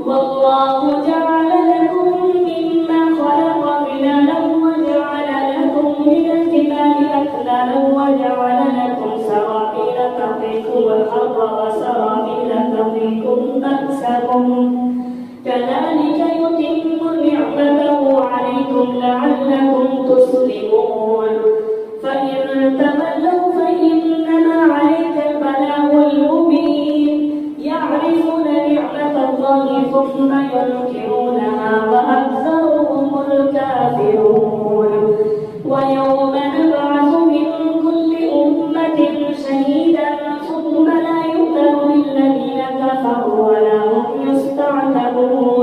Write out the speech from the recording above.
والله جعل لكم مما خلق ظلالا وجعل لكم من الجبال أكنانا وجعل لكم سرابيل تقيكم الحر وسرابيل تقيكم بأسكم كذلك يتم نعمته عليكم لعلكم تسلمون فإن تولوا فإنما عليك البلاغ المبين يعرفون نعمة الله ثم ينكرونها وأكثرهم الكافرون ويوم نبعث من كل أمة شهيدا ثم لا يؤذن للذين كفروا ولا هم يستعتبون